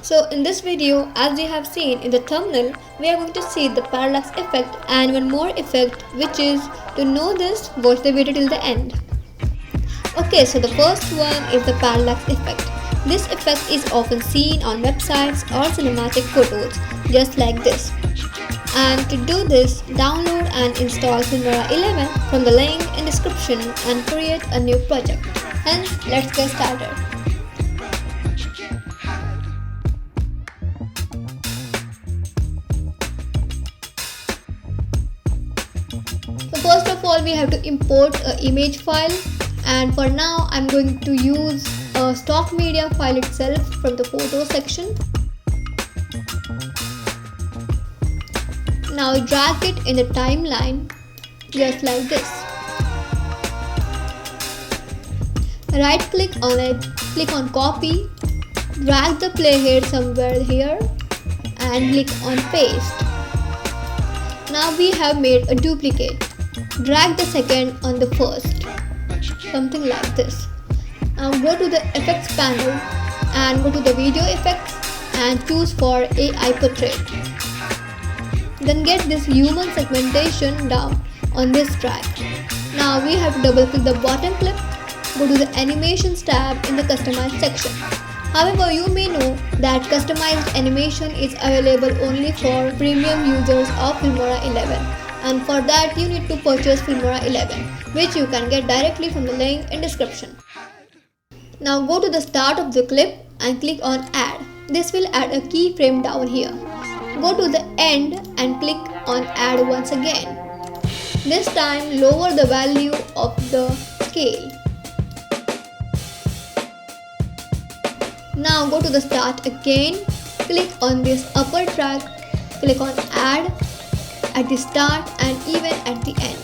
So in this video, as we have seen in the thumbnail, we are going to see the parallax effect and one more effect, which is, to know this, watch the video till the end. Okay, so the first one is the parallax effect. This effect is often seen on websites or cinematic photos, just like this. And to do this, download and install Filmora 11 from the link in description and create a new project. Hence, let's get started. So first of all, we have to import an image file, and for now I'm going to use a stock media file itself from the photo section. Now drag it in the timeline just like this. Right click on it, click on copy, drag the playhead somewhere here and click on paste. Now we have made a duplicate. Drag the second on the first, something like this. Now go to the effects panel and go to the video effects and choose for AI portrait. Then get this human segmentation down on this track. Now we have to double click the bottom clip, go to the animations tab in the customized section. However, you may know that customized animation is available only for premium users of Filmora 11, and for that you need to purchase Filmora 11, which you can get directly from the link in description. Now go to the start of the clip and click on add. This will add a keyframe down here. Go to the end and click on add once again. This time lower the value of the scale. Now go to the start again, click on this upper track, click on add at the start and even at the end.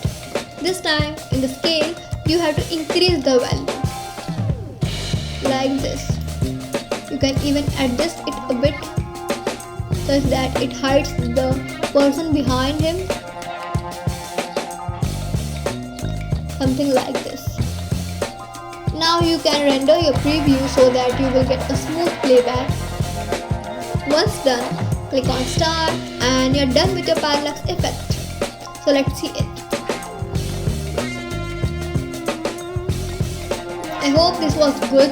This time in the scale you have to increase the value like this. You can even adjust it a bit such that it hides the person behind him, something like this. Now you can render your preview so that you will get a smooth playback. Once done, click on start and you're done with your parallax effect. So let's see it. I hope this was good,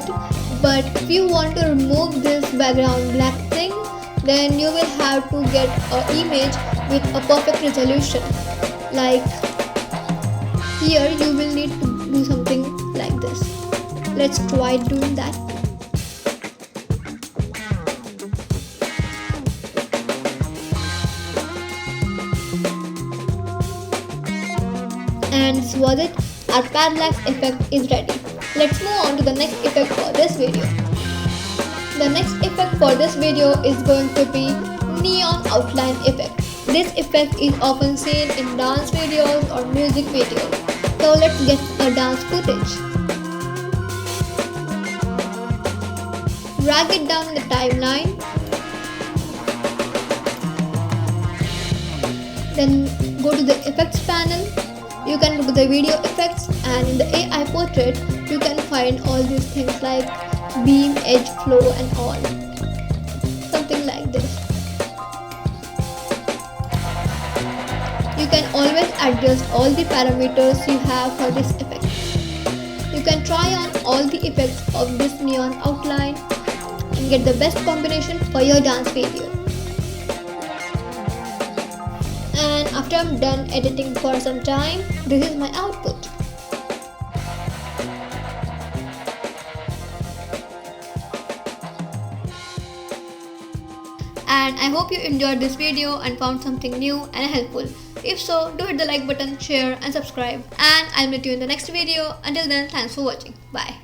but if you want to remove this background black thing, then you will have to get an image with a perfect resolution. Like here you will need to do something like this. Let's try doing that. And this was it. Our parallax effect is ready. Let's move on to the next effect for this video. The next effect for this video is going to be neon outline effect. This effect is often seen in dance videos or music videos. So let's get a dance footage. Drag it down in the timeline. Then go to the effects panel. You can go to the video effects and in the AI portrait you can find all these things like beam, edge, flow and all. Something like this. You can always adjust all the parameters you have for this effect. You can try on all the effects of this neon outline and get the best combination for your dance video. And after I'm done editing for some time, this is my output. And I hope you enjoyed this video and found something new and helpful. If so, do hit the like button, share and subscribe. And I'll meet you in the next video. Until then, thanks for watching. Bye.